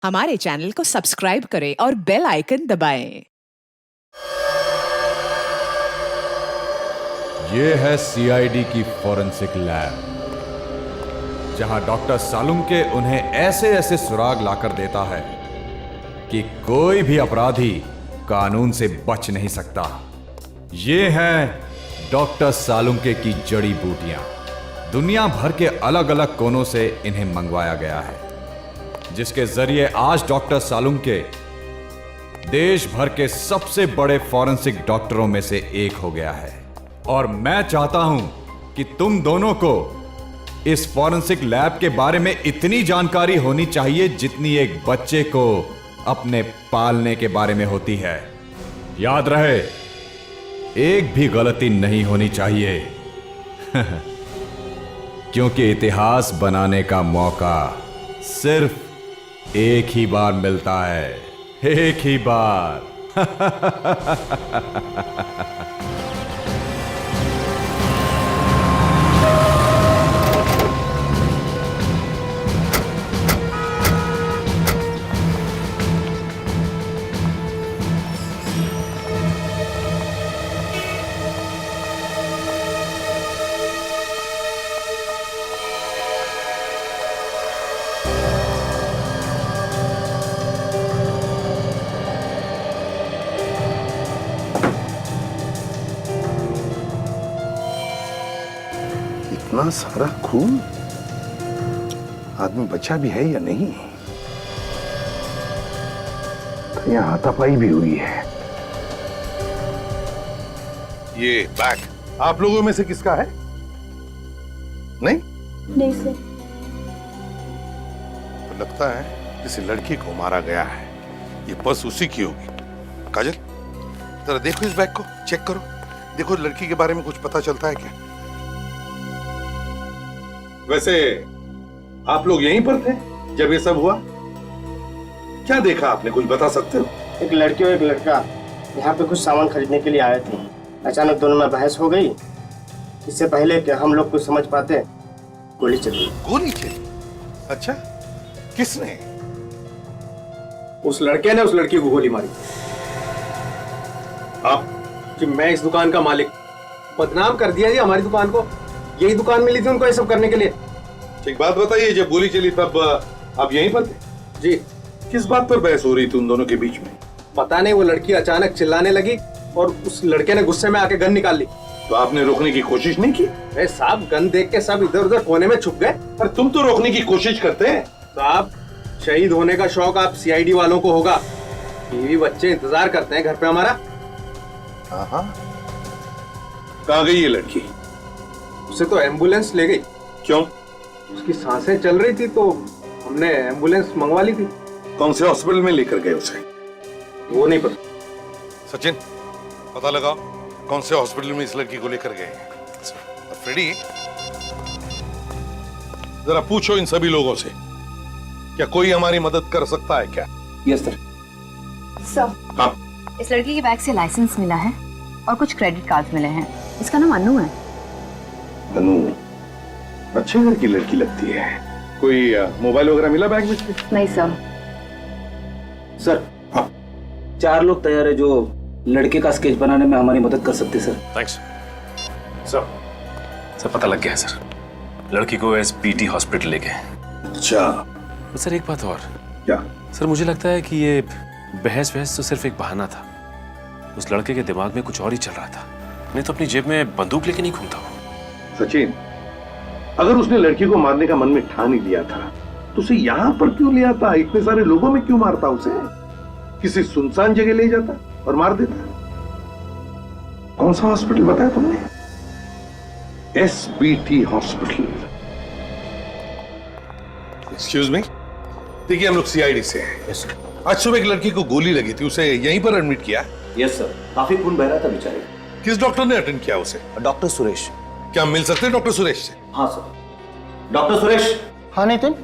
हमारे चैनल को सब्सक्राइब करें और बेल आइकन दबाएं। ये है सीआईडी की फॉरेंसिक लैब, जहां डॉक्टर सालुंके उन्हें ऐसे ऐसे सुराग लाकर देता है कि कोई भी अपराधी कानून से बच नहीं सकता। ये हैं डॉक्टर सालुंके की जड़ी बूटियां। दुनिया भर के अलग अलग कोनों से इन्हें मंगवाया गया है, जिसके जरिए आज डॉक्टर सालुंके देश भर के सबसे बड़े फॉरेंसिक डॉक्टरों में से एक हो गया है। और मैं चाहता हूं कि तुम दोनों को इस फॉरेंसिक लैब के बारे में इतनी जानकारी होनी चाहिए जितनी एक बच्चे को अपने पालने के बारे में होती है। याद रहे, एक भी गलती नहीं होनी चाहिए क्योंकि इतिहास बनाने का मौका सिर्फ एक ही बार मिलता है, एक ही बार। इतना सारा खून, आदमी बचा भी है या नहीं? तो यहाँ हाथापाई भी हुई है। ये बैग आप लोगों में से किसका है? नहीं? नहीं सर। तो लगता है किसी लड़की को मारा गया है। ये पर्स उसी की होगी। काजल, जरा देखो इस बैग को, चेक करो। देखो लड़की के बारे में कुछ पता चलता है क्या? वैसे आप लोग यहीं पर थे जब ये सब हुआ? क्या देखा आपने, कुछ बता सकते हो? एक लड़की और एक लड़का यहाँ पे कुछ सामान खरीदने के लिए आए थे। अचानक दोनों में बहस हो गई। इससे पहले कि हम लोग कुछ समझ पाते, गोली चली। गोली चली? अच्छा, किसने? उस लड़के ने उस लड़की को गोली मारी। आप? कि मैं इस दुकान का मालिक, बदनाम कर दिया जी हमारी दुकान को। यही दुकान मिली थी उनको ये सब करने के लिए। एक बात बताइए, जब गोली चली तब आप यहीं पर थे? जी। किस बात पर बहस हो रही थी उन दोनों के बीच में? पता नहीं, वो लड़की अचानक चिल्लाने लगी और उस लड़के ने गुस्से में आके गन निकाल ली। तो आपने रोकने की कोशिश नहीं की? अरे साहब, गन देख के सब इधर उधर कोने में छुप गए। पर तुम तो रोकने की कोशिश करते हैं। साहब, शहीद होने का शौक आप सीआईडी वालों को होगा। बीवी बच्चे इंतजार करते हैं घर पे हमारा। हाँ। कहाँ गई ये लड़की? उसे तो एम्बुलेंस ले गई। क्यों? उसकी सांसें चल रही थी तो हमने एम्बुलेंस मंगवा ली थी। कौन से हॉस्पिटल में लेकर गए उसे? वो नहीं पता। सचिन, पता लगाओ कौन से हॉस्पिटल में इस लड़की को लेकर गए हैं। और फ्रेडी, जरा पूछो इन सभी लोगों से, क्या कोई हमारी मदद कर सकता है क्या? Yes sir. सर, हाँ। इस लड़की के बैग से लाइसेंस मिला है और कुछ क्रेडिट कार्ड मिले हैं। इसका नाम अनु है। अनु अच्छे घर की लड़की लगती है। कोई मोबाइल वगैरह मिला बैग में? नहीं सर। सर, हाँ। 4 लोग तैयार है जो लड़के का स्केच बनाने में हमारी मदद कर सकते सर। थैंक्स सर, पता लग गया है सर। लड़की को एसपीटी हॉस्पिटल ले गए। अच्छा। तो सर एक बात और। क्या? सर मुझे लगता है कि ये बहस तो सिर्फ एक बहाना था। उस लड़के के दिमाग में कुछ और ही चल रहा था, नहीं तो अपनी जेब में बंदूक लेके नहीं घूमता वो। सचिन, अगर उसने लड़की को मारने का मन में ठान ही लिया था तो उसे यहां पर क्यों ले आता? इतने सारे लोगों में क्यों मारता उसे? किसी सुनसान जगह ले जाता और मार देता। कौन सा हॉस्पिटल बताया तुमने? SBT hospital. एक्सक्यूज मी, देखिए हम लोग सीआईडी से हैं। Yes sir. आज सुबह एक लड़की को गोली लगी थी, उसे यहीं पर एडमिट किया? यस सर, काफी खून बह रहा था बेचारे। किस डॉक्टर ने अटेंड किया उसे? डॉक्टर सुरेश। क्या हम मिल सकते हैं डॉक्टर सुरेश से? हाँ सर। डॉक्टर सुरेश। हाँ नितिन।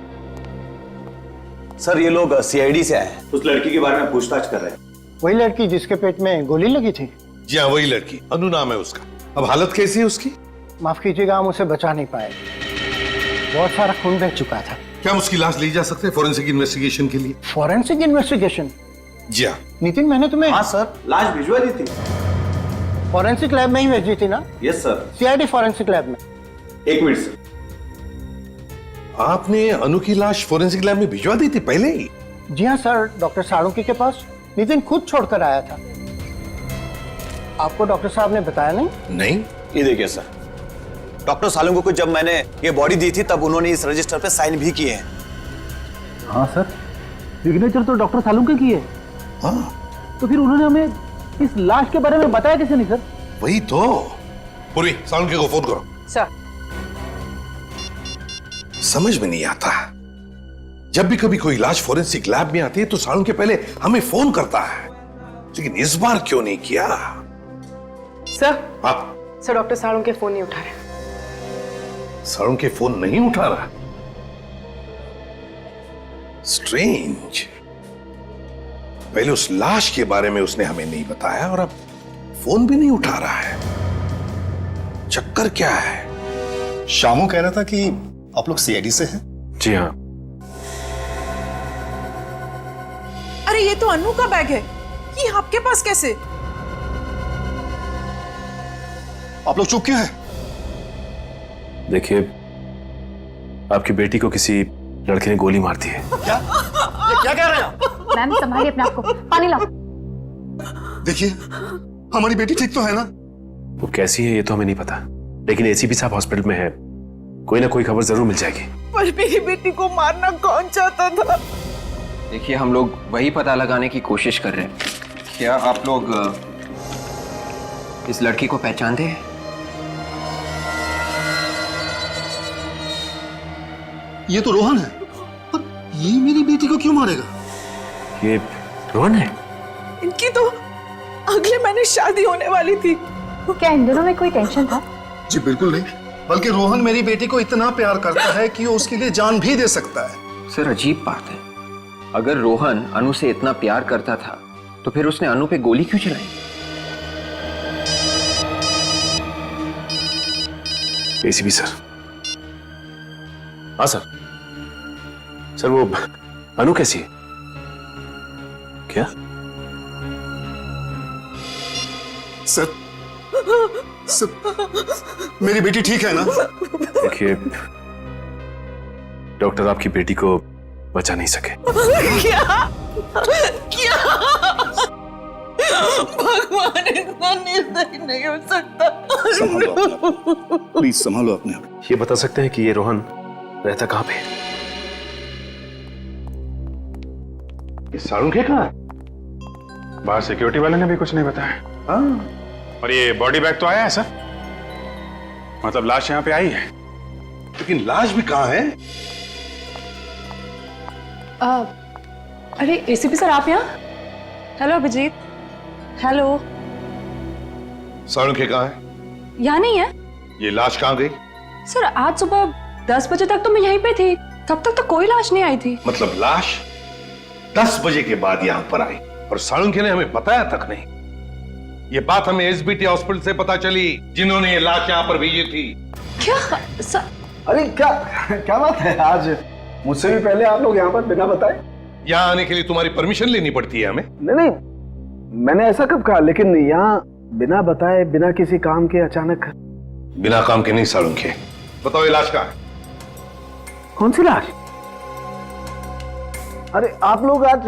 सर ये लोग सीआईडी से आए हैं, उस लड़की के बारे में पूछताछ कर रहे हैं। वही लड़की जिसके पेट में गोली लगी थी? जी हाँ, वही लड़की। अनु नाम है उसका। अब हालत कैसी है उसकी? माफ कीजिएगा, हम उसे बचा नहीं पाए। बहुत सारा खून बह चुका था। क्या हम उसकी लाश ले जा सकते हैं फॉरेंसिक इन्वेस्टिगेशन के लिए? Forensic investigation? जी हाँ। नितिन, मैंने तुम्हें हाँ सर, लाश भिजवा दी थी। फॉरेंसिक लैब में ही भेजी थी ना? Yes sir. CID forensic lab में। एक मिनट सर। आपने अनु की लाश फॉरेंसिक लैब में भिजवा दी थी पहले ही? जी हाँ सर, डॉक्टर साळुंके के पास नितिन खुद छोड़कर आया था। आपको डॉक्टर साहब ने बताया नहीं? नहीं। ये देखिए सर, डॉक्टर सालुंके को जब मैंने ये बॉडी दी थी तब उन्होंने इस रजिस्टर पे साइन भी किए हैं। हाँ सर, सिग्नेचर तो डॉक्टर साळुंके की है। हाँ, तो फिर उन्होंने हमें इस लाश के बारे में बताया कैसे नहीं सर? वही तो। पूर्वी, साळुंके को फोन करो। सर। समझ में नहीं आता, जब भी कभी कोई लाश फॉरेंसिक लैब में आती है तो साळुंके पहले हमें फोन करता है, लेकिन इस बार क्यों नहीं किया? सर। हाँ सर, डॉक्टर साळुंके फोन नहीं उठा रहे। साळुंके फोन नहीं उठा रहा? स्ट्रेंज। पहले उस लाश के बारे में उसने हमें नहीं बताया और अब फोन भी नहीं उठा रहा है। चक्कर क्या है? शामू कह रहा था कि आप लोग सीआईडी से हैं? जी हाँ। अरे ये तो अनु का बैग है, ये आपके पास कैसे? आप लोग चुप क्यों हैं? देखिए, आपकी बेटी को किसी लड़के ने गोली मार दी है। क्या? ये क्या कह रहे हैं आप? मैम संभालिए अपने आप को, पानी लाओ। देखिए, हमारी बेटी ठीक तो है ना? वो कैसी है ये तो हमें नहीं पता, लेकिन एसीपी साहब हॉस्पिटल में है, कोई ना कोई खबर जरूर मिल जाएगी। पर मेरी बेटी को मारना कौन चाहता था? देखिए, हम लोग वही पता लगाने की कोशिश कर रहे हैं। क्या आप लोग इस लड़की को पहचानते हैं? ये तो रोहन है, पर ये मेरी बेटी को क्यों मारेगा? ये रोहन है? इनकी तो अगले महीने शादी होने वाली थी। क्या इन दोनों में कोई टेंशन था? जी बिल्कुल नहीं, बल्कि रोहन मेरी बेटी को इतना प्यार करता है कि वो उसके लिए जान भी दे सकता है। सर, अजीब बात है, अगर रोहन अनु से इतना प्यार करता था तो फिर उसने अनु पे गोली क्यों चलाई? ACP sir. हाँ सर। सर, वो अनु कैसी है? क्या? सर, मेरी बेटी ठीक है ना? देखिए, डॉक्टर आपकी बेटी को बचा नहीं सके। क्या? क्या? भगवान इतना निर्दयी नहीं हो सकता। प्लीज संभालो अपने आप। ये बता सकते हैं कि ये रोहन रहता कहाँ पे? ये साळुंके कहाँ है? बाहर सिक्योरिटी वाले ने भी कुछ नहीं बताया। हाँ। और ये बॉडी बैग तो आया है सर, मतलब लाश यहाँ पे आई है, लेकिन लाश भी कहाँ है? अरे एसीपी सर, आप यहाँ? हेलो अभिजीत। हेलो। साळुंके कहाँ है? यहाँ नहीं है। ये लाश कहाँ गई? सर, आज सुबह 10 बजे तक तो मैं यहीं पे थी, तब तक तो कोई लाश नहीं आई थी। मतलब लाश 10 बजे के बाद यहाँ पर आई और साळुंके ने हमें बताया तक नहीं। ये बात हमें एसबीटी हॉस्पिटल से पता चली, जिन्होंने ये लाश यहाँ पर भेजी थी। क्या सर? अरे क्या बात है, आज मुझसे भी पहले आप लोग यहाँ पर बिना बताए? यहाँ आने के लिए तुम्हारी परमिशन लेनी पड़ती है हमें। नहीं, मैंने ऐसा कब कहा, लेकिन यहाँ बिना बताए, बिना किसी काम के अचानक। बिना काम के नहीं साळुंके, बताओ ये लाश कहाँ है? कौन सी लाश? अरे आप लोग आज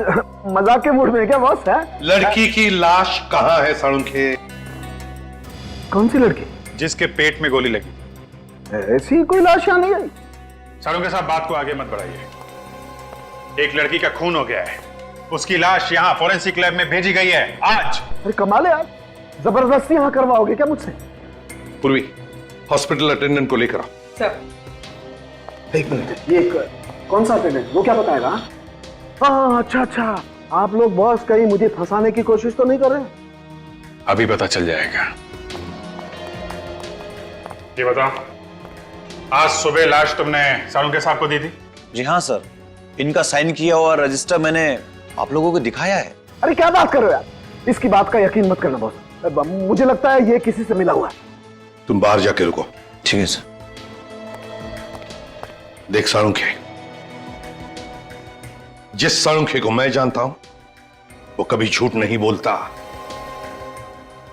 मजाक के मूड में क्या बॉस? है लड़की की लाश कहाँ है साळुंके? कौन सी लड़की? जिसके पेट में गोली लगी। ऐसी कोई लाश यहाँ नहीं आई। साळुंके साहब, बात को आगे मत बढ़ाइए। एक लड़की का खून हो गया है, उसकी लाश यहाँ फॉरेंसिक लैब में भेजी गई है आज। अरे कमाल है यार, जबरदस्ती यहाँ करवाओगे क्या मुझसे? पूर्वी, हॉस्पिटल अटेंडेंट को लेकर आओ। सर। एक मिनट, ये कौन सा अटेंडेंट? वो क्या बताएगा? हाँ, अच्छा, आप लोग बॉस कहीं मुझे फंसाने की कोशिश तो नहीं कर रहे? अभी पता चल जाएगा। ये बताओ, आज सुबह लाश तुमने साळुंके साहब को दी थी? जी हाँ सर, इनका साइन किया हुआ रजिस्टर मैंने आप लोगों को दिखाया है। अरे क्या बात कर रहे हो यार, इसकी बात का यकीन मत करना बॉस, मुझे लगता है ये किसी से मिला हुआ है। तुम बाहर जाके रुको। ठीक है सर। देख साळुंके, जिस सालुंखे को मैं जानता हूं वो कभी झूठ नहीं बोलता।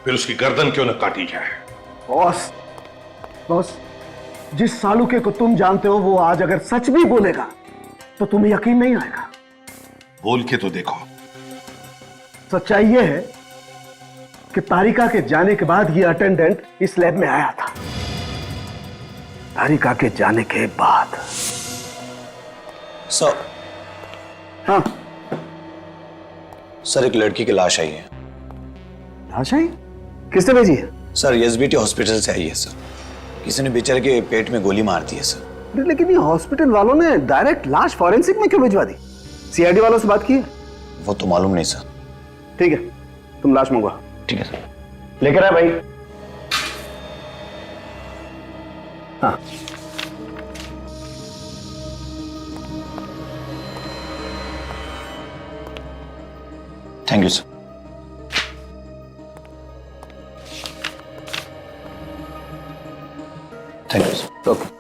फिर उसकी गर्दन क्यों न काटी जाए। बॉस, बॉस, जिस सालुके को तुम जानते हो वो आज अगर सच भी बोलेगा तो तुम्हें यकीन नहीं आएगा। बोल के तो देखो। सच्चाई ये है कि तारिका के जाने के बाद ये अटेंडेंट इस लैब में आया था। तारिका के जाने के बाद। सर। हाँ सर, एक लड़की की लाश आई है। लाश आई? किसने भेजी है? सर, एसबीटी हॉस्पिटल से आई है सर। किसी ने बेचारे के पेट में गोली मार दी है सर। लेकिन ये हॉस्पिटल वालों ने डायरेक्ट लाश फॉरेंसिक में क्यों भिजवा दी? सीआईडी वालों से बात की है? वो तो मालूम नहीं सर। ठीक है, तुम लाश मंगवा। ठीक है सर। लेकर आ भाई। हाँ, thank you sir. Thank you sir. Okay.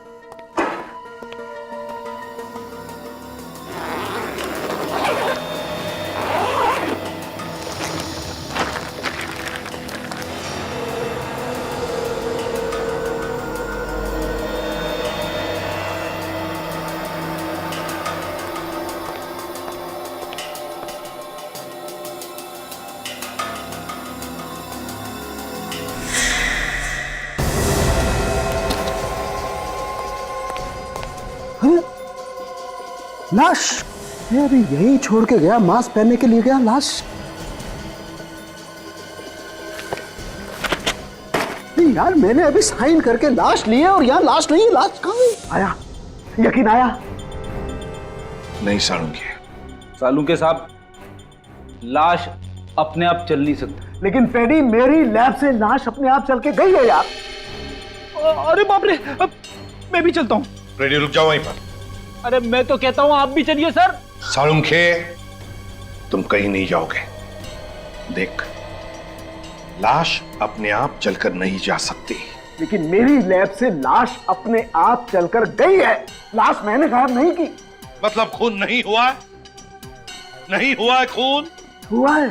लाश? ये अभी यही छोड़ के गया, मास्क पहनने के लिए गया। लाश? नहीं यार, मैंने अभी साइन करके लाश ली है और यहाँ लाश नहीं है। लाश कहाँ है? आया, यकीन आया? नहीं सालुंखे। सालुंखे साहब, लाश अपने आप चल नहीं सकती। लेकिन फेडी, मेरी लैब से लाश अपने आप चल के गई है यार। अरे बाप रे, मैं भी चलता हूँ। रेडी, रुक जाओ वहीं पर। अरे मैं तो कहता हूँ आप भी चलिए सर। सालुंखे, तुम कहीं नहीं जाओगे। देख, लाश अपने आप चलकर नहीं जा सकती। लेकिन मेरी लैब से लाश अपने आप चलकर गई है। लाश मैंने गायब नहीं की। मतलब खून नहीं हुआ? नहीं हुआ है खून? हुआ है।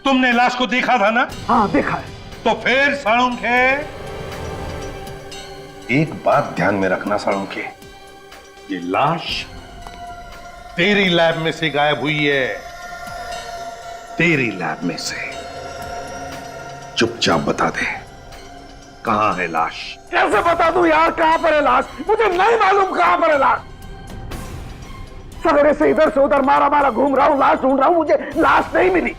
तुमने लाश को देखा था ना? हाँ, देखा है। तो फिर सालुंखे, एक बात ध्यान में रखना सालुंखे, ये लाश तेरी लैब में से गायब हुई है। तेरी लैब में से। चुपचाप बता दे, कहां है लाश? कैसे बता दूं यार कहां पर है लाश? मुझे नहीं मालूम कहां पर है लाश। सवेरे से इधर से उधर मारा मारा घूम रहा हूं, लाश ढूंढ रहा हूं, मुझे लाश नहीं मिली।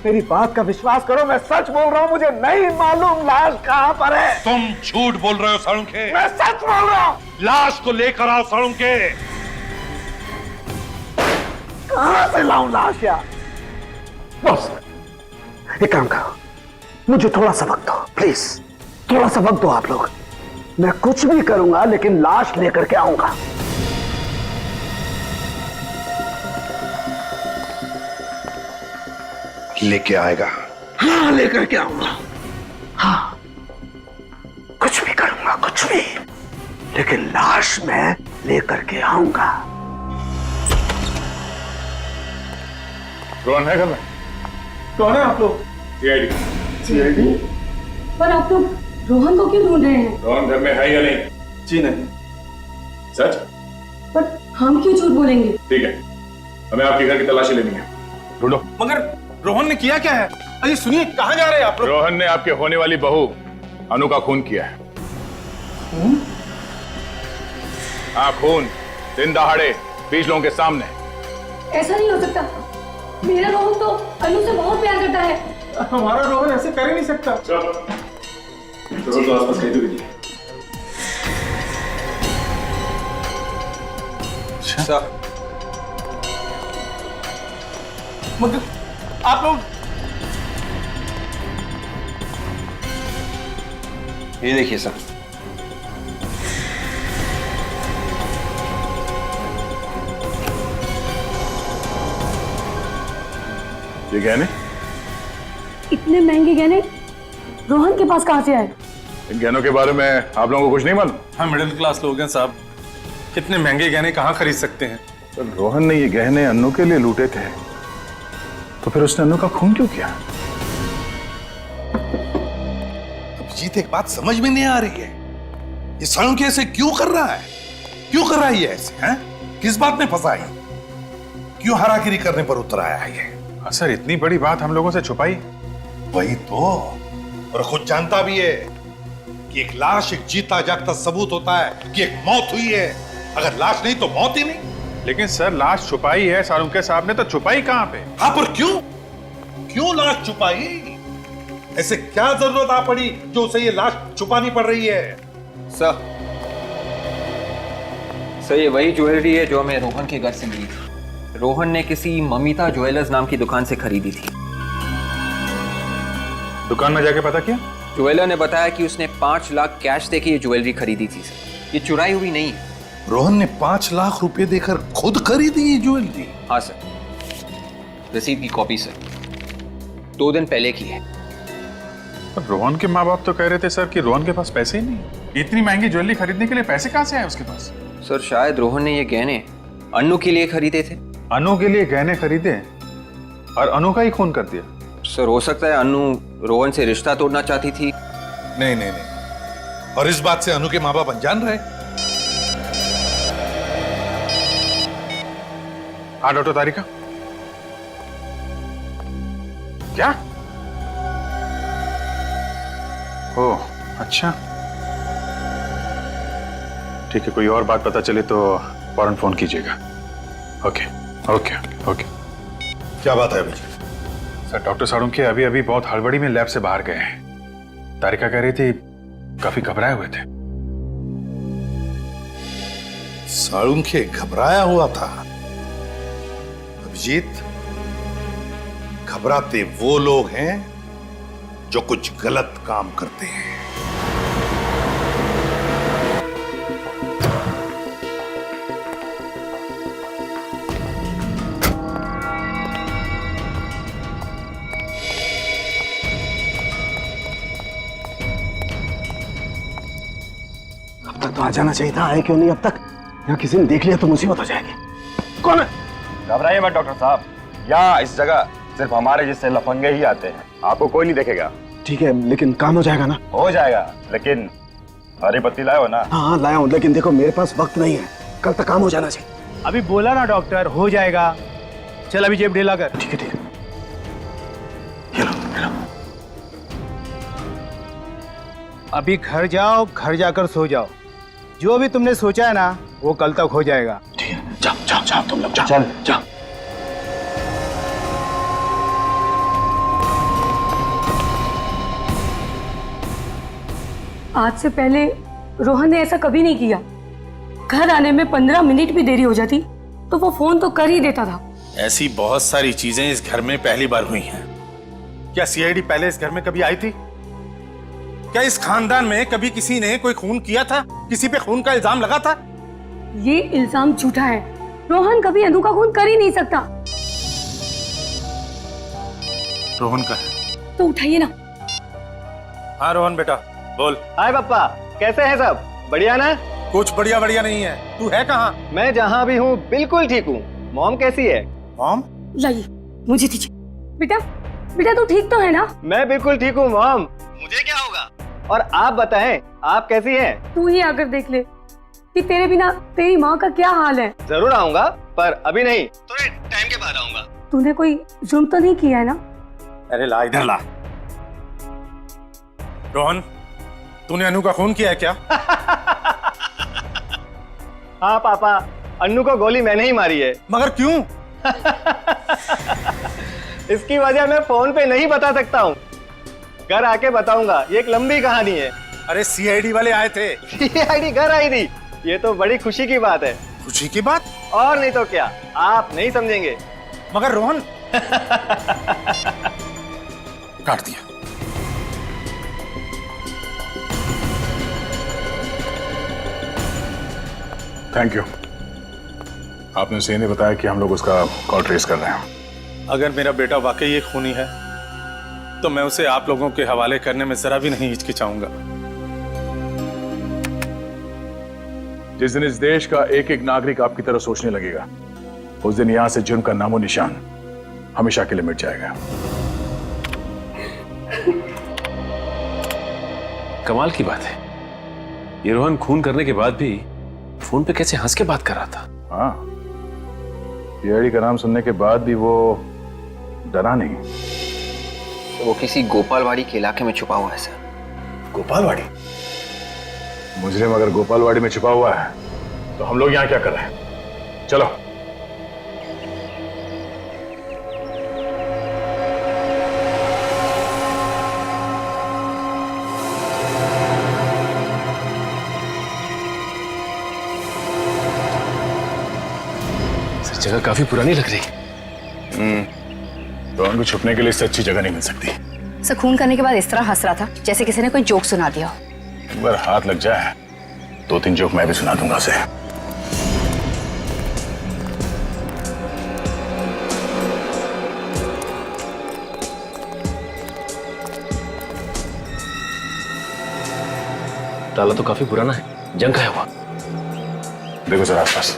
मेरी बात का विश्वास करो, मैं सच बोल रहा हूं, मुझे नहीं मालूम लाश कहां पर है। तुम झूठ बोल रहे हो सालुंखे। मैं सच बोल रहा हूं। लाश को लेकर आओ सालुंखे। कहां से लाऊं लाश यार? बॉस, एक काम करो, मुझे थोड़ा सा वक्त दो प्लीज। थोड़ा सा वक्त दो आप लोग। मैं कुछ भी करूंगा लेकिन लाश लेकर के आऊंगा। लेके आएगा? हाँ, लेकर के आऊंगा। हाँ, कुछ भी करूंगा, कुछ भी, लेकिन लाश मैं लेकर के आऊंगा। रोहन है घर में? कौन है आप लोग? सीआईडी। सीआईडी? पर आप लोग रोहन को क्यों ढूंढ रहे हैं? रोहन घर में है या नहीं? जी नहीं। सच? पर हम क्यों झूठ बोलेंगे? ठीक है, हमें आपके घर की तलाशी लेनी है। ढूंढो। मगर रोहन ने किया क्या है? अरे सुनिए, कहां जा रहे हैं आप लोग? रोहन ने आपके होने वाली बहू अनु का खून किया है। हाँ, खून, दिन दहाड़े, 20 लोगों के सामने। ऐसा नहीं हो सकता। मेरा रोहन तो अनु से बहुत प्यार करता है। हमारा रोहन ऐसे कर ही नहीं सकता। चलो तो आसपास कहीं तो कीजिए। मगर आप लोग, ये देखिए सर। ये गहने? इतने महंगे गहने रोहन के पास कहां से आए? इन गहनों के बारे में आप लोगों को कुछ नहीं मालूम? हम मिडिल क्लास लोग हैं साहब, कितने महंगे गहने कहां खरीद सकते हैं? तो रोहन ने ये गहने अन्नू के लिए लूटे थे, तो फिर उसने अन्नू का खून क्यों किया? अभिजीत, एक बात समझ में नहीं आ रही है, ये सालुंखे ऐसे क्यों कर रहा है? क्यों कर रहा है ये ऐसे? हैं? किस बात में फंसा है? क्यों हरागिरी करने पर उतर आया है ये? सर, इतनी बड़ी बात हम लोगों से छुपाई? वही तो, और खुद जानता भी है कि एक लाश एक जीता जागता सबूत होता है कि एक मौत हुई है। अगर लाश नहीं तो मौत ही नहीं। लेकिन सर, लाश छुपाई है सालुंखे साहब ने, तो छुपाई कहां पे? हाँ, पर क्यों? क्यों लाश छुपाई? ऐसे क्या जरूरत आ पड़ी जो उसे ये लाश छुपानी पड़ रही है? सर, ये वही ज्वेलरी है जो हमें रोहन के घर से मिली थी। रोहन ने किसी ममिता ज्वेलर्स नाम की दुकान से खरीदी थी। दुकान में जाके पता किया? ज्वेलर ने बताया कि उसने 5 लाख कैश देके ये ज्वेलरी खरीदी थी सर। ये चुराई हुई नहीं है। रोहन ने 5 लाख रुपए देकर खुद खरीदी ये ज्वेलरी? हाँ सर, रसीद की कॉपी सर, 2 दिन पहले की है। रोहन के माँ बाप तो कह रहे थे सर कि रोहन के पास पैसे ही नहीं। इतनी महंगी ज्वेलरी खरीदने के लिए पैसे कहाँ से आए उसके पास? सर, शायद रोहन ने ये गहने अन्नू के लिए खरीदे थे। अनु के लिए गहने खरीदे और अनु का ही खून कर दिया? सर, हो सकता है अनु रोहन से रिश्ता तोड़ना चाहती थी। नहीं नहीं नहीं, और इस बात से अनु के माँ बाप अनजान रहे? हाँ डॉक्टर तारिका, क्या? ओह अच्छा, ठीक है, कोई और बात पता चले तो फौरन फोन कीजिएगा। Okay okay okay. क्या बात है अभी? सर, डॉक्टर सालुंखे अभी अभी बहुत हड़बड़ी में लैब से बाहर गए हैं। तारिका कह रही थी काफी घबराए हुए थे। सालुंखे घबराया हुआ था? अभिजीत, घबराते वो लोग हैं जो कुछ गलत काम करते हैं। अब तक तो आ जाना चाहिए था, आए क्यों नहीं अब तक? यहाँ किसी ने देख लिया तो मुसीबत हो जाएगी। कौन है? घबराइए मत डॉक्टर साहब, यहाँ इस जगह सिर्फ हमारे जैसे लफंगे ही आते हैं, आपको कोई नहीं देखेगा। ठीक है, लेकिन काम हो जाएगा ना? हो जाएगा, लेकिन हरी पत्ती लाए हो ना? हाँ लाया हूँ, लेकिन देखो मेरे पास वक्त नहीं है, कल तक काम हो जाना चाहिए। अभी बोला ना डॉक्टर, हो जाएगा। चल अभी जेब ढीला कर। ठीक है ठीक है। अभी घर जाओ, घर जाकर सो जाओ। जो भी तुमने सोचा है ना वो कल तक हो जाएगा। ठीक है, जाओ जाओ जाओ तुम लोग, जाओ चल जाओ। आज से पहले रोहन ने ऐसा कभी नहीं किया। घर आने में 15 मिनट भी देरी हो जाती तो वो फोन तो कर ही देता था। ऐसी बहुत सारी चीजें इस घर में पहली बार हुई हैं। क्या सीआईडी पहले इस घर में कभी आई थी? क्या इस खानदान में कभी किसी ने कोई खून किया था? किसी पे खून का इल्जाम लगा था? ये इल्जाम झूठा है। रोहन कभी अनु का खून कर ही नहीं सकता। रोहन का है तो उठाइए ना। हाँ रोहन बेटा बोल। हाय पापा, कैसे हैं सब? बढ़िया ना? कुछ बढ़िया बढ़िया नहीं है। तू है कहाँ? मैं जहाँ भी हूँ बिल्कुल ठीक हूँ। मॉम कैसी है? मॉम? लाइए, मुझे दीजिए। बेटा बेटा तू ठीक तो है ना? मैं बिल्कुल ठीक हूँ मॉम। मुझे क्या होगा? और आप बताएं, आप कैसी हैं? तू ही आकर देख ले कि तेरे बिना तेरी माँ का क्या हाल है। जरूर आऊंगा, पर अभी नहीं, थोड़े टाइम के बाद आऊंगा। तूने कोई जुर्म तो नहीं किया है ना? अरे ला इधर ला। रोहन, तूने अनु का खून किया है क्या? हाँ पापा, अन्नू को गोली मैंने ही मारी है। मगर क्यों? इसकी वजह मैं फोन पे नहीं बता सकता हूँ, घर आके बताऊंगा। ये एक लंबी कहानी है। अरे सीआईडी वाले आए थे। सीआईडी घर आई थी, ये तो बड़ी खुशी की बात है। खुशी की बात? और नहीं तो क्या, आप नहीं समझेंगे। मगर रोहन काट दिया। थैंक यू, आपने उसे नहीं बताया कि हम लोग उसका कॉल ट्रेस कर रहे हैं। अगर मेरा बेटा वाकई एक खूनी है तो मैं उसे आप लोगों के हवाले करने में जरा भी नहीं हिचकिचाऊंगा। जिस दिन इस देश का एक एक नागरिक आपकी तरह सोचने लगेगा, उस दिन यहां से जुर्म का नामो निशान हमेशा के लिए मिट जाएगा। कमाल की बात है, ये रोहन खून करने के बाद भी फोन पे कैसे हंस के बात कर रहा था। हाँ, सीआईडी का नाम सुनने के बाद भी वो डरा नहीं। वो किसी गोपालवाड़ी के इलाके में छुपा हुआ है सर। गोपालवाड़ी? मुजरिम अगर गोपालवाड़ी में छुपा हुआ है तो हम लोग यहां क्या कर रहे हैं? चलो। जगह काफी पुरानी लग रही। तो उनको छुपने के लिए इससे अच्छी जगह नहीं मिल सकती। सर खून करने के बाद इस तरह हंस रहा था जैसे किसी ने कोई जोक सुना दिया हो। अगर हाथ लग जाए 2-3 जोक मैं भी सुना दूंगा उसे। ताला तो काफी पुराना है, जंग का है हुआ। देखो सर आसपास।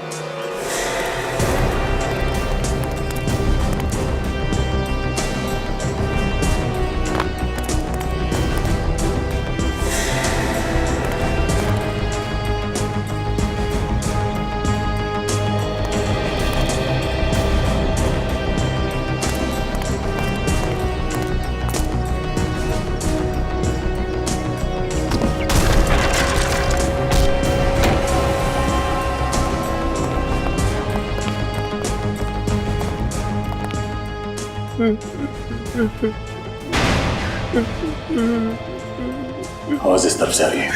आवाज इस तरफ से आ रही है।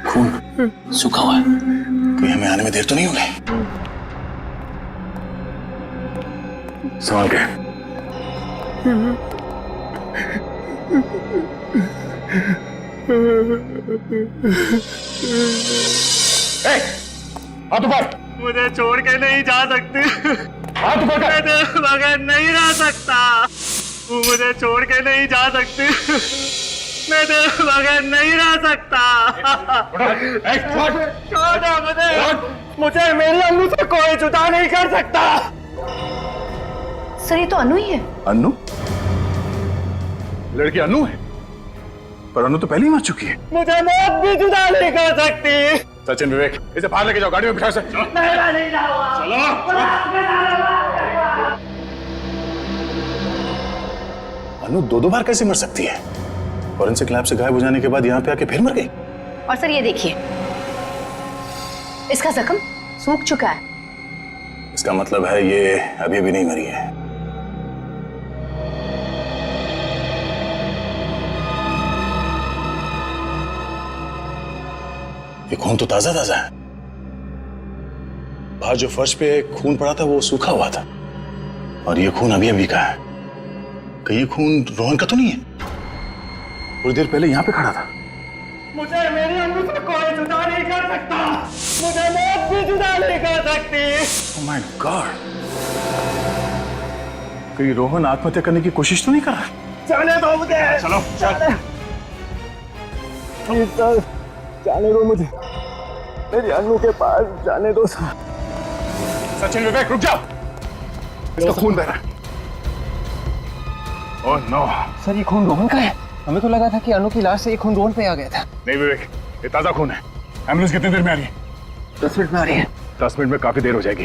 खून सूखा हुआ है। कोई हमें आने में देर तो नहीं होगी? संभाल के। हाथ ऊपर। मुझे छोड़ के नहीं जा सकती। हाथ ऊपर कर। मैं तेरे बगैर नहीं रह सकता। मुझे छोड़ के नहीं जा सकती। मैं तेरे बगैर नहीं रह सकता। छोड़ दो मुझे मेरी अन्नू से कोई जुदा नहीं कर सकता। सर ये तो अनु ही है। अन्नू? लड़की अन्नू है, पर अन्नू तो पहले ही मर चुकी है। मुझे मौत भी जुदा नहीं कर सकती। सचिन, विवेक, इसे बाहर लेके जाओ, गाड़ी में बिठा से। मैं नहीं जाऊंगा। चलो। अन्नू 2 बार कैसे मर सकती है? फॉरेंसिक लैब से गायब हो जाने के बाद यहाँ पे आके फिर मर गई। और सर ये देखिए, इसका जख्म सूख चुका है। इसका मतलब है ये अभी अभी नहीं मरी है। ये खून तो ताजा ताजा है। बाहर जो फर्श पे खून पड़ा था वो सूखा हुआ था, और ये खून अभी अभी का है। कहीं ये खून रोहन का तो नहीं है? थोड़ी देर पहले यहाँ पे खड़ा था। मुझे मेरी अन्नू से कोई जुदा नहीं कर सकता। मुझे मौत भी जुदा नहीं कर सकती। Oh my God! कहीं रोहन आत्महत्या करने की कोशिश तो नहीं कर रहा? जाने दो मुझे। चलो चल। सर जाने दो मुझे, मेरी अन्नू के पास जाने दो सर। सचिन, विवेक, रुक जाओ। इसका खून बह रहा है। Oh no. सर ये खून रोहन का है। हमें तो लगा था कि अनु की लाश से ये खून रोहन पे आ गया था। नहीं विवेक, ये ताजा खून है। एम्बुलेंस कितनी देर में आ रही है? 10 मिनट में आ रही है। 10 मिनट में काफी देर हो जाएगी।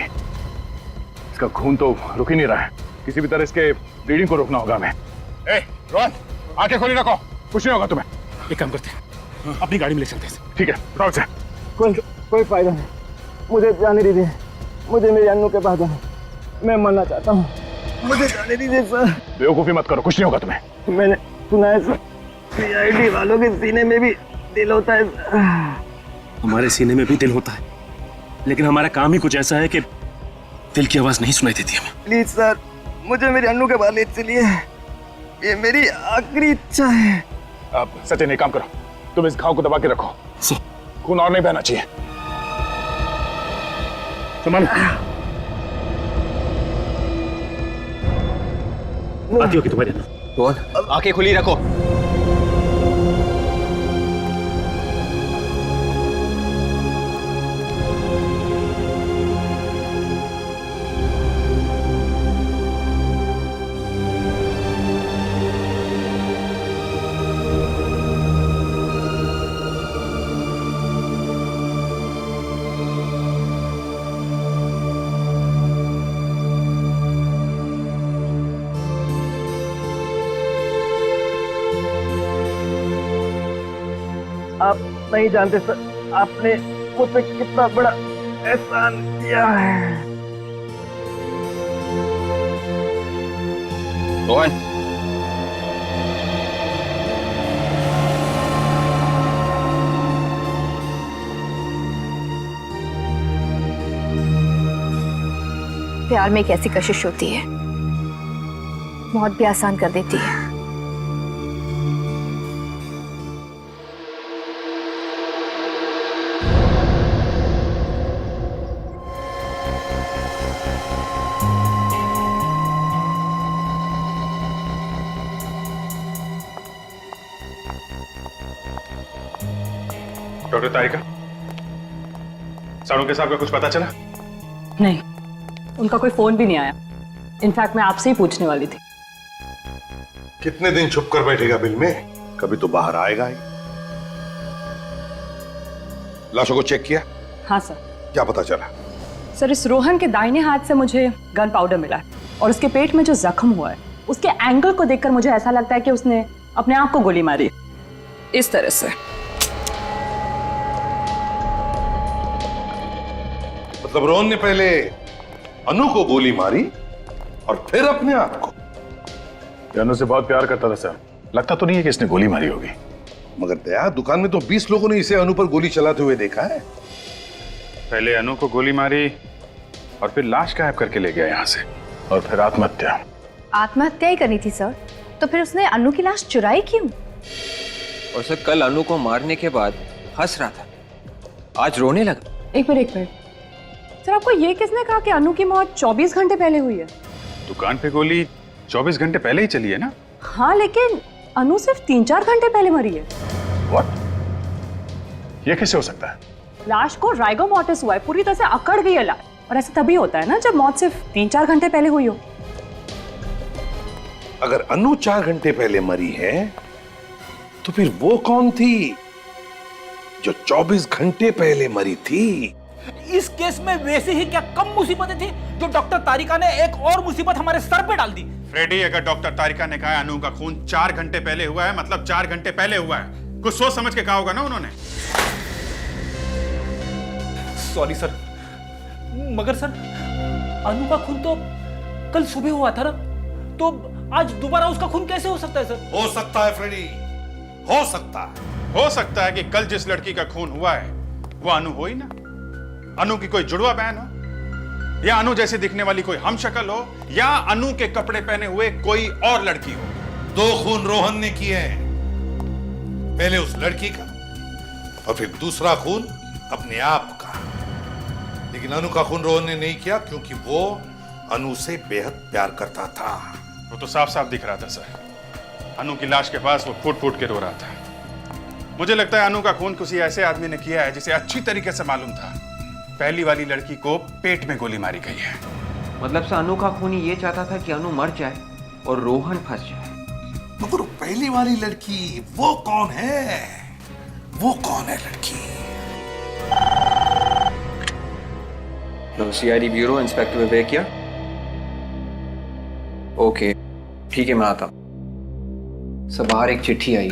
इसका खून तो रुक ही नहीं रहा है। किसी भी तरह इसके ब्लीडिंग को रोकना होगा हमें। ए, रोहन, आंखें खोली रखो, कुछ नहीं होगा तुम्हें। एक काम करते हैं, अपनी गाड़ी में ले चलते हैं। ठीक है, उठाओ इसे। कोई फायदा नहीं, मुझे जाने दीजिए। मुझे मेरी अन्नू के पास जाना, मैं मरना चाहता हूँ। मुझे जाने दीजिए सर। बेवकूफी मत करो, कुछ नहीं होगा तुम्हें। मैंने सुना है सर, सीआईडी वालों के सीने में भी दिल होता है। हमारे सीने में भी दिल होता है, लेकिन हमारा काम ही कुछ ऐसा है कि दिल की आवाज नहीं सुनाई देती हमें। प्लीज सर, मुझे मेरी अन्नू के पास ले चलिए। ये मेरी आखिरी इच्छा है। अब सचिन एक काम करो, तुम इस घाव को दबा के रखो, खून और नहीं बहना चाहिए। संभालो। आती होगी तुम्हारी। रोहन आंखें खुली रखो। आप नहीं जानते सर, आपने मुझ पे कितना बड़ा एहसान किया है। रोहन प्यार में एक ऐसी कशिश होती है, मौत भी आसान कर देती है। डॉक्टर तारिका, सालुंके साहब का कुछ पता चला? नहीं, उनका कोई फोन भी नहीं आया। इनफैक्ट मैं आपसे ही पूछने वाली थी। कितने दिन छुप कर बैठेगा बिल में, कभी तो बाहर आएगा ही। लाशों को चेक किया? हाँ सर। क्या पता चला? सर, इस रोहन के दाहिने हाथ से मुझे गन पाउडर मिला है और उसके पेट में जो जख्म हुआ है उसके एंगल को देखकर मुझे ऐसा लगता है कि उसने अपने आप को गोली मारी इस तरह से। मतलब रोहन ने पहले अनु को गोली मारी और फिर अपने आप को? अनु से बहुत प्यार करता था सर, लगता तो नहीं है कि इसने गोली मारी होगी। मगर दया, दुकान में तो 20 लोगों ने इसे अनु पर गोली चलाते हुए देखा है। पहले अनु को गोली मारी और फिर लाश गायब करके ले गया यहाँ से, और फिर आत्महत्या। आत्महत्या ही करनी थी सर, तो फिर उसने अनु की लाश चुराई क्यों? और सर कल अनु को मारने के बाद हंस रहा था, आज रोने लगा। एक मिनट सर, आपको ये किसने कहा कि अनु की मौत 24 घंटे पहले हुई है? दुकान पे गोली 24 घंटे पहले ही चली है ना? हाँ, लेकिन अनु सिर्फ 3-4 घंटे पहले मरी है। What? ये कैसे हो सकता है? लाश को राइगो मॉर्टिस हुआ है, पूरी तरह से अकड़ गई है लाश, और ऐसा तभी होता है ना जब मौत सिर्फ 3-4 घंटे पहले हुई हो। अगर अनु 4 घंटे पहले मरी है तो फिर वो कौन थी जो 24 घंटे पहले मरी थी? इस केस में वैसे ही क्या कम मुसीबतें थी जो डॉक्टर तारिका ने एक और मुसीबत हमारे सर पे डाल दी। फ्रेडी, अगर डॉक्टर तारिका ने कहा अनु का खून 4 घंटे पहले हुआ है, मतलब 4 घंटे पहले हुआ है। कुछ सोच समझ के कहा होगा ना उन्होंने। सॉरी सर, मगर सर अनु का खून तो कल सुबह हुआ था ना, तो आज दोबारा उसका खून कैसे हो सकता है सर? हो सकता है फ्रेडी, हो सकता है कि कल जिस लड़की का खून हुआ है वो अनु हो ही ना। अनु की कोई जुड़वा बहन हो, या अनु जैसे दिखने वाली कोई हमशक्ल हो, या अनु के कपड़े पहने हुए कोई और लड़की हो। 2 खून रोहन ने किए हैं, पहले उस लड़की का और फिर दूसरा खून अपने आप का। लेकिन अनु का खून रोहन ने नहीं किया क्योंकि वो अनु से बेहद प्यार करता था। वो तो साफ साफ दिख रहा था सर, अनु की लाश के पास वो फूट फूट के रो रहा था। मुझे लगता है अनु का खून किसी ऐसे आदमी ने किया है जिसे अच्छी तरीके से मालूम था पहली वाली लड़की को पेट में गोली मारी गई है। मतलब से अनु का खूनी ये चाहता था कि अनु मर जाए और रोहन फंस जाए। मगर पहली वाली लड़की वो कौन है? वो कौन है लड़की? सीआईडी ब्यूरो, इंस्पेक्टर विवेक या? ओके ठीक है, मैं आता हूं। सब बाहर एक चिट्ठी आई।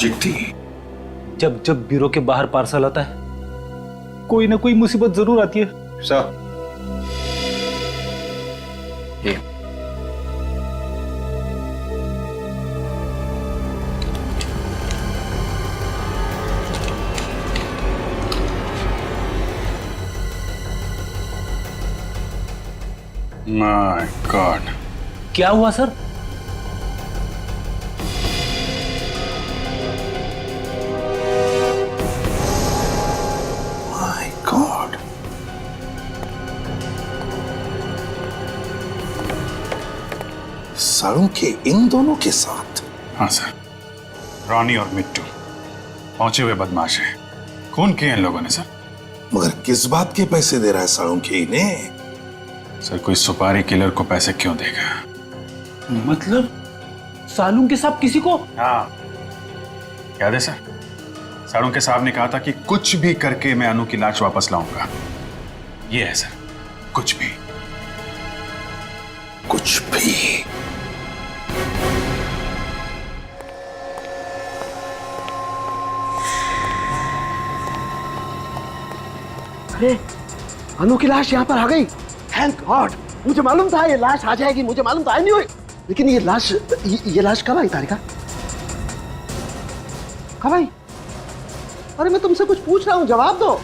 चिट्ठी? जब जब ब्यूरो के बाहर पार्सल आता है कोई ना कोई मुसीबत जरूर आती है सर। ये माय गॉड, क्या हुआ सर? साड़ू के इन दोनों के साथ? हाँ सर, रॉनी और मिट्टू पहुंचे हुए बदमाश हैं। खून किए इन लोगों ने सर। मगर किस बात के पैसे दे रहा है साळुंखे इन्हें? सर कोई सुपारी किलर को पैसे क्यों देगा? मतलब सालून के साथ किसी को? हाँ, याद है सर, साळुंखे साहब ने कहा था कि कुछ भी करके मैं अनु की लाश वापस लाऊंगा। ये है सर, कुछ भी। कुछ भी? अरे अनु की लाश यहाँ पर आ गई। Thank God. मुझे मालूम था ये लाश आ जाएगी, मुझे मालूम था, नहीं हुई। लेकिन ये लाश कब आई तारिका? कब आई? अरे मैं तुमसे कुछ पूछ रहा हूं, जवाब दो,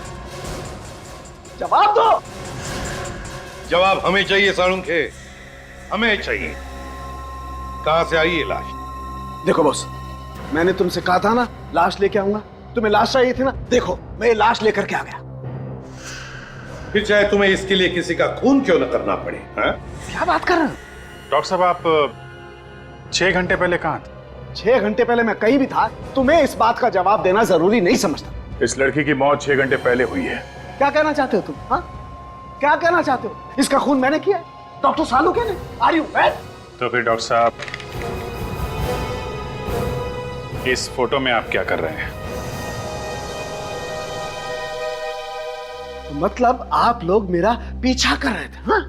जवाब दो। जवाब हमें चाहिए साळुंखे, हमें चाहिए। कहां से आई ये लाश? देखो बॉस, मैंने तुमसे कहा था ना लाश लेके आऊंगा, तुम्हें लाश चाहिए थी ना, देखो मैं ये लाश लेकर के आ गया। फिर चाहे तुम्हें इसके लिए किसी का खून क्यों न करना पड़े। हाँ? क्या बात कर रहे हो? डॉक्टर साहब आप 6 घंटे पहले कहां थे? 6 घंटे पहले मैं कहीं भी था, तुम्हें इस बात का जवाब देना जरूरी नहीं समझता। इस लड़की की मौत 6 घंटे पहले हुई है। क्या कहना चाहते हो तुम? हाँ, क्या कहना चाहते हो? इसका खून मैंने किया है, डॉक्टर सालुंखे ने। Are you mad? तो फिर डॉक्टर साहब इस फोटो में आप क्या कर रहे हैं? मतलब आप लोग मेरा पीछा कर रहे थे? हाँ?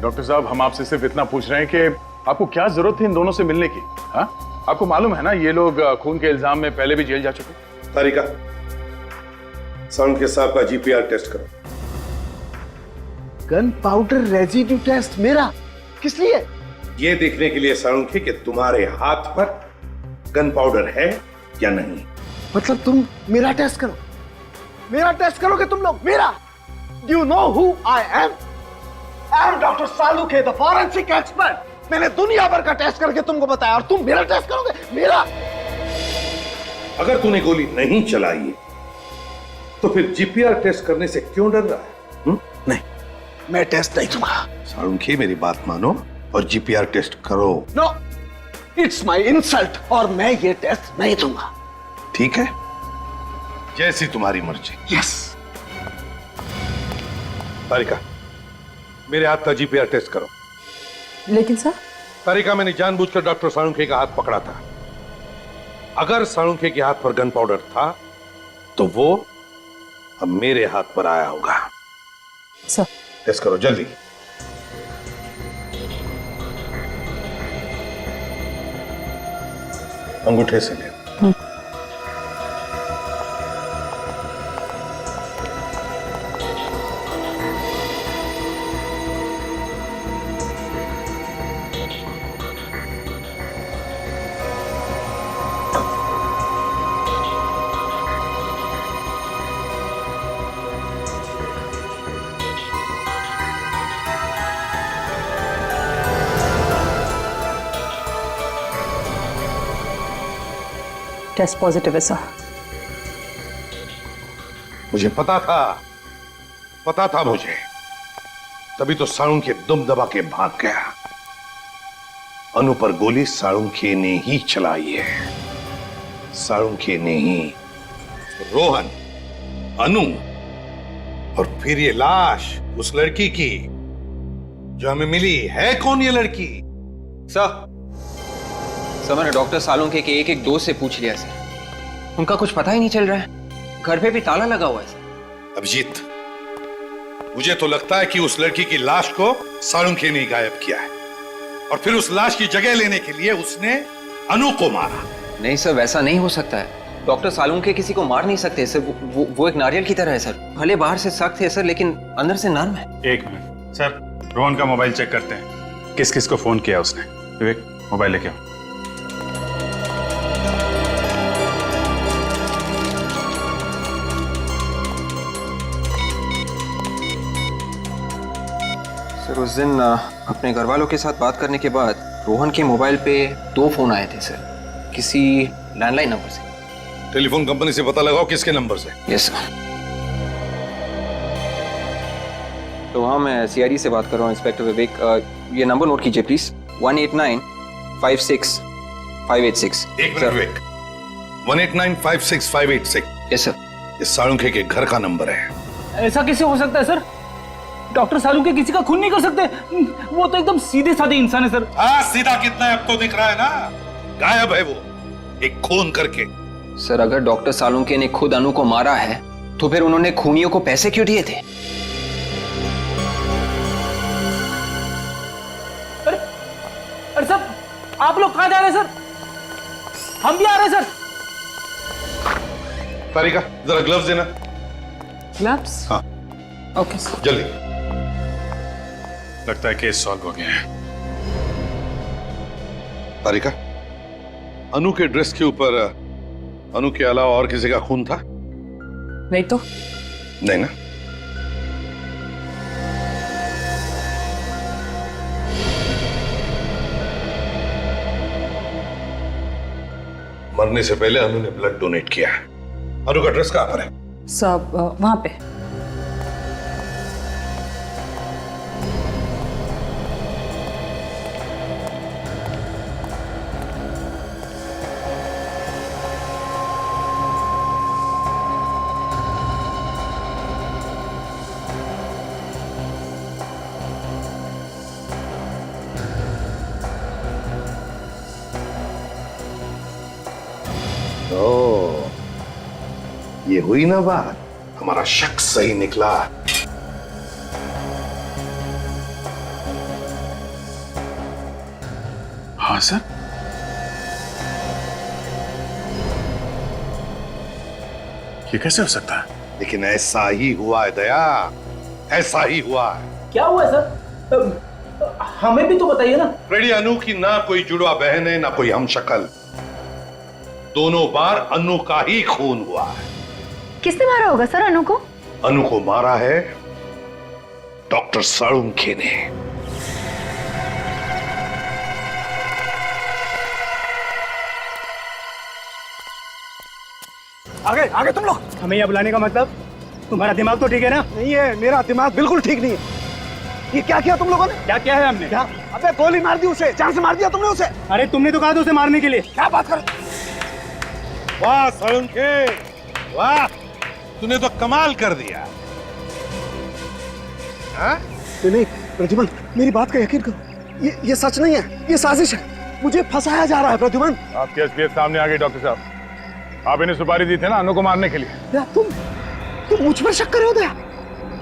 डॉक्टर साहब हम आपसे सिर्फ इतना पूछ रहे हैं कि आपको क्या जरूरत थी इन दोनों से मिलने की? हाँ? आपको मालूम है ना ये लोग खून के इल्जाम में पहले भी जेल जा चुके। तारिका, साळुंखे साहब का जीपीआर टेस्ट करो। गन पाउडर रेजिड्यू टेस्ट मेरा? किस लिए? ये देखने के लिए साळुंखे कि तुम्हारे हाथ पर गन पाउडर है या नहीं। मतलब तुम मेरा टेस्ट करो, मेरा टेस्ट करोगे तुम लोग? मेरा? Do you know who I am? I am Dr. Salunkhe, the forensic expert. मैंने दुनिया भर का टेस्ट करके तुमको बताया और तुम मेरा टेस्ट करोगे? मेरा? अगर तूने गोली नहीं चलाई है, तो फिर जीपीआर टेस्ट करने से क्यों डर रहा है? नहीं, मैं टेस्ट नहीं दूंगा। साळुंखे मेरी बात मानो और जीपीआर टेस्ट करो। नो, इट्स माई इंसल्ट और मैं ये टेस्ट नहीं दूंगा। ठीक है, जैसी तुम्हारी मर्जी। यस। तारिका, मेरे हाथ का जीपीआर टेस्ट करो। लेकिन सर? तारिका, मैंने जानबूझकर डॉक्टर साळुंखे का हाथ पकड़ा था। अगर साळुंखे के हाथ पर गन पाउडर था तो वो अब मेरे हाथ पर आया होगा। सर टेस्ट करो जल्दी। अंगूठे से ले। टेस्ट पॉजिटिव है सर। मुझे पता था मुझे, तभी तो साळुंखे दुम दबा के भाग गया। अनु पर गोली साळुंखे ने ही चलाई है, साळुंखे ने ही। रोहन, अनु और फिर ये लाश उस लड़की की जो हमें मिली है। कौन ये लड़की? सर मैंने डॉक्टर सालुंखे के एक दोस्त से पूछ लिया सर, उनका कुछ पता ही नहीं चल रहा है। घर पे भी ताला लगा हुआ है सर। अभिजीत, मुझे तो लगता है कि उस लड़की की लाश को साळुंखे ने गायब किया है और फिर उस लाश की जगह लेने के लिए उसने अनु को मारा। नहीं सर, वैसा नहीं हो सकता है। डॉक्टर सालुंखे किसी को मार नहीं सकते सर। वो एक नारियल की तरह है सर। भले बाहर से सख्त है सर, लेकिन अंदर से नर्म है। एक मिनट सर, रोहन का मोबाइल चेक करते हैं, किस किस को फोन किया उसने। विवेक, मोबाइल लेके आओ। सर उस दिन अपने घर वालों के साथ बात करने के बाद रोहन के मोबाइल पे 2 फोन आए थे सर, किसी लैंडलाइन नंबर से। टेलीफोन कंपनी से पता लगाओ किसके नंबर से। Yes sir. तो हाँ, मैं सीआईडी से बात कर रहा हूँ, इंस्पेक्टर विवेक। ये नंबर नोट कीजिए प्लीज, 189 56586। एक मिनट विवेक, 1895656। Yes sir. ये साळुंखे के घर का नंबर है। ऐसा कैसे हो सकता है सर? डॉक्टर सालुंखे किसी का खून नहीं कर सकते। वो तो एकदम सीधे साधे इंसान है सर। हाँ, सीधा कितना है अब तो दिख रहा है ना, गायब है वो एक खून करके। सर अगर डॉक्टर सालुंखे ने खुद अनु को मारा है तो फिर उन्होंने खूनियों को पैसे क्यों दिए थे? अरे सर, आप लोग कहाँ जा रहे हैं सर? हम भी आ रहे हैं सर। तारिका जरा ग्लव्स देना। ग्लव्स? हाँ ओके सर। जल्दी। लगता है केस सॉल्व हो गया है। तारिका, अनु के ड्रेस के ऊपर अनु के अलावा और किसी का खून था? नहीं तो? नहीं ना? मरने से पहले अनु ने ब्लड डोनेट किया है। अनु का ड्रेस कहां पर है? सब वहां पे। ये हुई ना बात, हमारा शक सही निकला। हाँ सर। ये कैसे हो सकता है? लेकिन ऐसा ही हुआ है दया, ऐसा ही हुआ है। क्या हुआ है सर? हमें भी तो बताइए ना। रेडी, अनु की ना कोई जुड़वा बहन है ना कोई हम शक्ल। दोनों बार अनु का ही खून हुआ है। किसने मारा होगा सर अनु को? अनु को मारा है डॉक्टर साळुंखे ने। आगे आगे तुम लोग। हमें यहाँ बुलाने का मतलब? तुम्हारा दिमाग तो ठीक है ना? नहीं है, मेरा दिमाग बिल्कुल ठीक नहीं है। ये क्या किया तुम लोगों ने? क्या क्या है हमने? क्या? अबे गोली मार दी उसे, जान से मार दिया तुमने उसे। अरे तुमने तो कहा था उसे मारने के लिए। क्या बात कर? वाह साळुंखे, वाह, तूने तो कमाल कर दिया। हाँ? नहीं प्रद्युमन, मेरी बात का यकीन करो, ये सच नहीं है, ये साजिश है। मुझे फंसाया जा रहा है प्रद्युमन। आपके एसपीएस सामने आ गए डॉक्टर साहब। आप इन्हें सुपारी दी थी ना अनु को मारने के लिए। तुम मुझ पर शक कर रहे हो दया?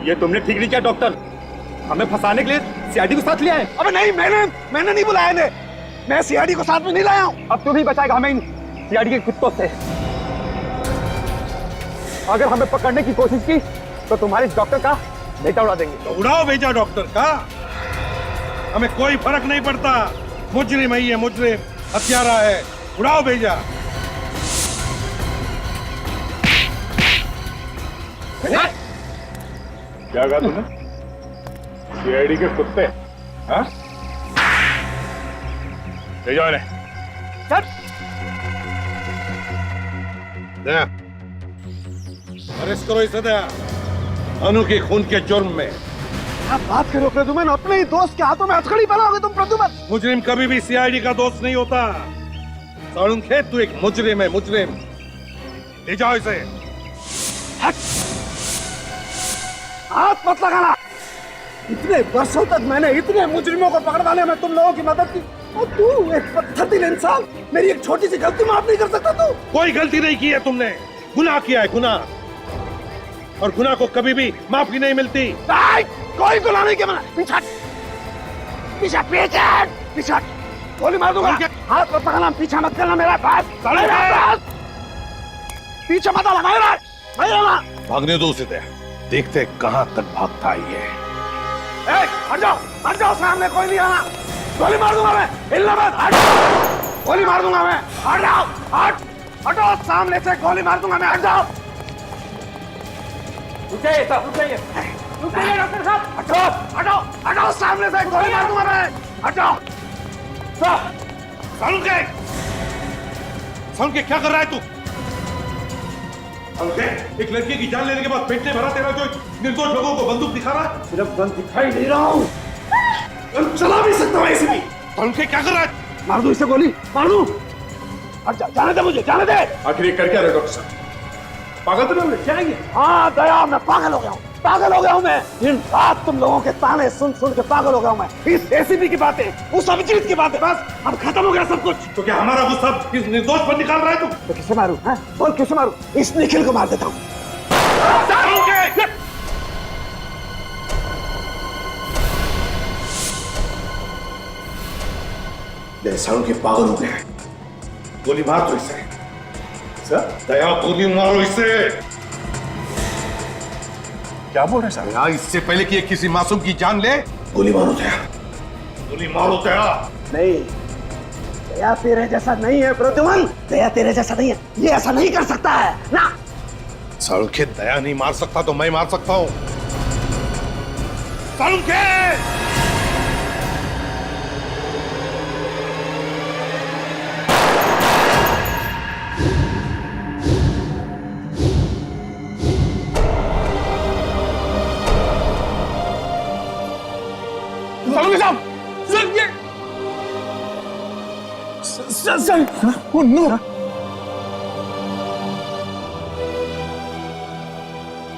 ये तुमने ठीक नहीं किया डॉक्टर, हमें फंसाने के लिए सीआईडी को साथ लिया है। अबे नहीं, मैंने नहीं बुलाया इन्हें। मैं सीआईडी को साथ में नहीं लाया हूँ। अब तू भी बचाएगा हमें इन सीआईडी के कुत्तों से। अगर हमें पकड़ने की कोशिश की तो तुम्हारे डॉक्टर का बेटा उड़ा देंगे। तो उड़ाओ भेजा डॉक्टर का, हमें कोई फर्क नहीं पड़ता। मुजरिम है ये, मुजरिम हत्यारा है, उड़ाओ भेजा। क्या कहा तूने? सीआईडी के कुत्ते? हाँ? ले जाओ इन्हें। दया, अरेस्ट करो इसे दया, अनु के खून के जुर्म में। क्या बात करो प्रद्युमन, अपने ही दोस्त के हाथों में हथकड़ी बनाओगे तुम प्रद्युमन? मुजरिम कभी भी सीआईडी का दोस्त नहीं होता। साळुंखे, तू एक मुजरिम है, मुजरिम। ले जाओ इसे। हाथ मत लगाना। इतने वर्षों तक मैंने इतने मुजरिमों को पकड़वाने में तुम लोगों की मदद की, और तू एक पत्थरदिल इंसान मेरी एक छोटी सी गलती माफ नहीं कर सकता तू? कोई गलती नहीं की है तुमने, गुनाह किया है, गुनाह, और गुनाह को कभी भी माफी नहीं मिलती। कोई गुनाह नहीं किया मैंने। पीछे पीछे पीछे पीछे, गोली मार दूंगा। हाथ मत लगाना, पीछे मत करना मेरा पास। पीछे मत आना, भागने दो उसे दया, देखते कहां तक भागता है ये। हट जाओ, सामने कोई नहीं आना। गोली मार दूंगा मैं, हिलना मत, हट। गोली मार दूंगा मैं, हट जाओ, हटो सामने से, गोली मार दूंगा मैं, हट जाओ। रुक जाइए डॉक्टर साहब। हटो सामने से, गोली मार दूंगा मैं, हट जाओ। साळुंखे, क्या कर रहा है तू? एक लड़की की जान लेने के बाद पेट में भरा तेरा जो निर्दोष लोगों को बंदूक दिखा रहा है। सिर्फ गन दिखाई नहीं रहा हूँ, चला भी सकता हूँ ऐसे भी। साळुंखे क्या कर रहा है? मार दो इसे गोली, मार दो। जाने दे मुझे, जाने दे। आखिर ये कर क्या रहे डॉक्टर साहब? पागल तो नहीं क्या है? हाँ दया, मैं पागल हो गया हूँ, पागल हो गया हूँ मैं। दिन रात तुम लोगों के ताने सुन सुन के पागल हो गया हूँ मैं। इस एसीपी की बातें, उस अभिजीत की बातें, बस अब खत्म हो गया सब कुछ। तो क्या हमारा गुस्सा इस निर्दोष पर निकाल रहा है तुम? तो किसे मारूं? हाँ बोल किसे मारूं? इस निखिल को मार देता हूँ। सालों के पागल हो गया है। गोली मार दो इसे। सर दया, गोली मारो इसे। क्या बोल रहे हैं सर? दया, इससे पहले कि ये किसी मासूम की जान ले, गोली मारो दया, गोली मारो दया। नहीं, दया तेरे जैसा नहीं है प्रद्युमन, दया तेरे जैसा नहीं है, ये ऐसा नहीं कर सकता है ना। सालों के दया नहीं मार सकता तो मैं मार सकता हूं। सालों के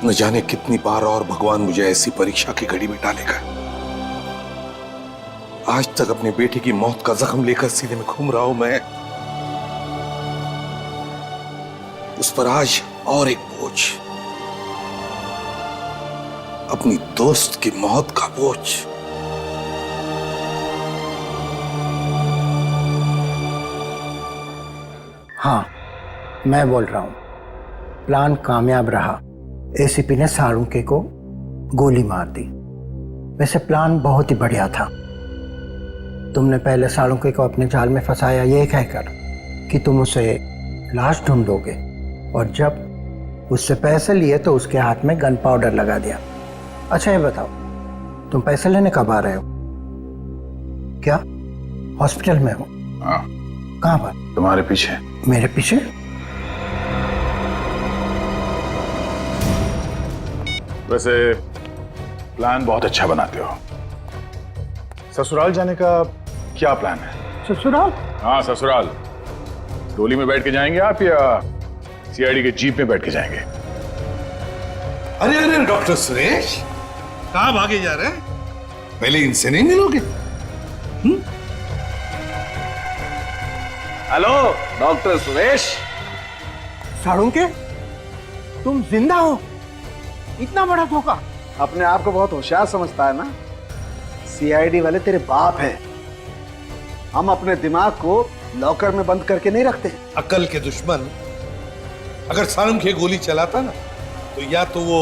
न जाने कितनी बार और भगवान मुझे ऐसी परीक्षा की घड़ी में डालेगा। आज तक अपने बेटे की मौत का जख्म लेकर सीने में घूम रहा हूं मैं, उस पर आज और एक बोझ, अपनी दोस्त की मौत का बोझ। हाँ मैं बोल रहा हूँ, प्लान कामयाब रहा। एसीपी ने साळुंके को गोली मार दी। वैसे प्लान बहुत ही बढ़िया था। तुमने पहले साळुंके को अपने जाल में फंसाया ये कहकर कि तुम उसे लाश ढूंढोगे, और जब उससे पैसे लिए तो उसके हाथ में गन पाउडर लगा दिया। अच्छा ये बताओ, तुम पैसे लेने कब आ रहे हो? क्या हॉस्पिटल में हो? हाँ। कहाँ पर? तुम्हारे पीछे। मेरे पीछे? वैसे प्लान बहुत अच्छा बनाते हो। ससुराल जाने का क्या प्लान है? ससुराल? हाँ ससुराल। डोली में बैठ के जाएंगे आप या सीआईडी के जीप में बैठ के जाएंगे? अरे अरे डॉक्टर सुरेश, कहाँ भागे जा रहे हैं? पहले इनसे नहीं मिलोगे? Hello doctor Suresh. साळुंके, तुम जिंदा हो? इतना बड़ा धोखा। अपने आप को बहुत होशियार समझता है ना? सीआईडी वाले तेरे बाप हैं। हम अपने दिमाग को लॉकर में बंद करके नहीं रखते। अकल के दुश्मन अगर साळुंके गोली चलाता ना, तो या तो वो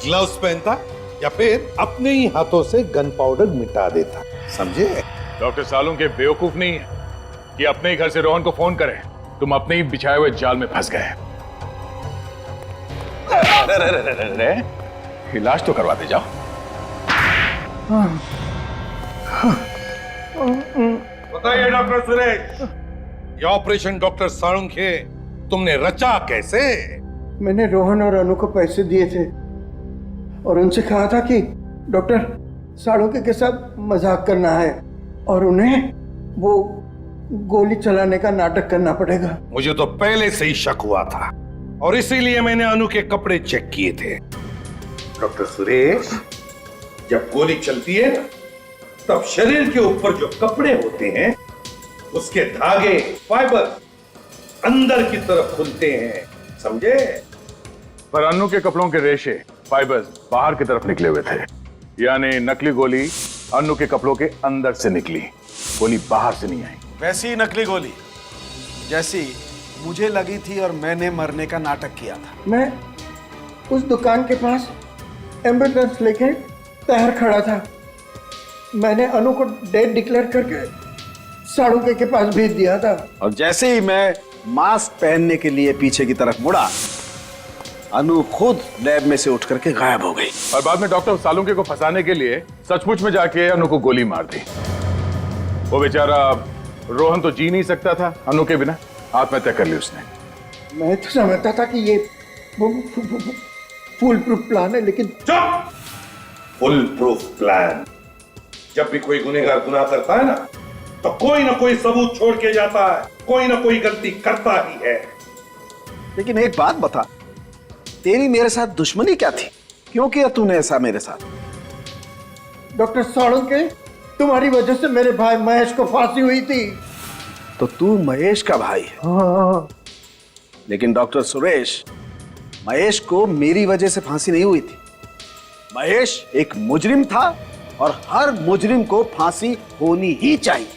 ग्लव्स पहनता या फिर अपने ही हाथों से गन पाउडर मिटा देता। समझे? डॉक्टर साळुंके बेवकूफ नहीं है कि अपने ही घर से रोहन को फोन करें। तुम अपने ही बिछाए हुए जाल में फंस गए। इलाज तो करवाते जाओ। बताइए डॉक्टर सुरेश, ये ऑपरेशन डॉक्टर साळुंके तुमने रचा कैसे? मैंने रोहन और अनु को पैसे दिए थे और उनसे कहा था कि डॉक्टर साळुंके के साथ मजाक करना है और उन्हें वो गोली चलाने का नाटक करना पड़ेगा। मुझे तो पहले से ही शक हुआ था और इसीलिए मैंने अनु के कपड़े चेक किए थे। डॉक्टर सुरेश, जब गोली चलती है ना, तब शरीर के ऊपर जो कपड़े होते हैं उसके धागे, फाइबर अंदर की तरफ खुलते हैं। समझे? पर अनु के कपड़ों के रेशे, फाइबर्स बाहर की तरफ निकले हुए थे, यानी नकली गोली अनु के कपड़ों के अंदर से निकली, गोली बाहर से नहीं आई। वैसी ही नकली गोली जैसी मुझे लगी थी और मैंने मरने का नाटक किया था। मैं उस दुकान के पास एम्बुलेंस लेके तैयार खड़ा था। मैंने अनु को डेड डिक्लेयर करके साळुंके के पास भेज दिया था। और जैसे ही मैं मास्क पहनने के लिए पीछे की तरफ मुड़ा, अनु खुद लैब में से उठ करके गायब हो गई। और बाद में डॉक्टर साळुंके को फंसाने के लिए सचमुच में जाके अनु को गोली मार दी। वो बेचारा रोहन तो जी नहीं सकता था अनु के बिना, आत्महत्या कर ली उसने। मैं तो समझता था कि ये फुल प्रूफ प्लान है, लेकिन फुल प्रूफ प्लान? जब भी कोई गुनहगार गुनाह करता है ना, तो कोई ना कोई सबूत छोड़ के जाता है, कोई ना कोई गलती करता ही है। लेकिन एक बात बता, तेरी मेरे साथ दुश्मनी क्या थी? क्यों किया तूने ऐसा मेरे साथ? डॉक्टर साळुंके, तुम्हारी वजह से मेरे भाई महेश को फांसी हुई थी। तो तू महेश का भाई है? हाँ। लेकिन डॉक्टर सुरेश, महेश को मेरी वजह से फांसी नहीं हुई थी। महेश एक मुजरिम था और हर मुजरिम को फांसी होनी ही चाहिए।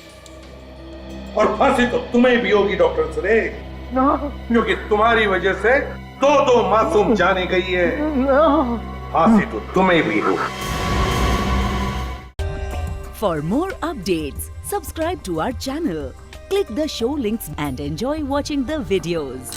और फांसी तो तुम्हें भी होगी डॉक्टर सुरेश, क्योंकि तुम्हारी वजह से दो मासूम जाने गई है। फांसी तो तुम्हें भी होगी। For more updates, subscribe to our channel, click the show links and enjoy watching the videos.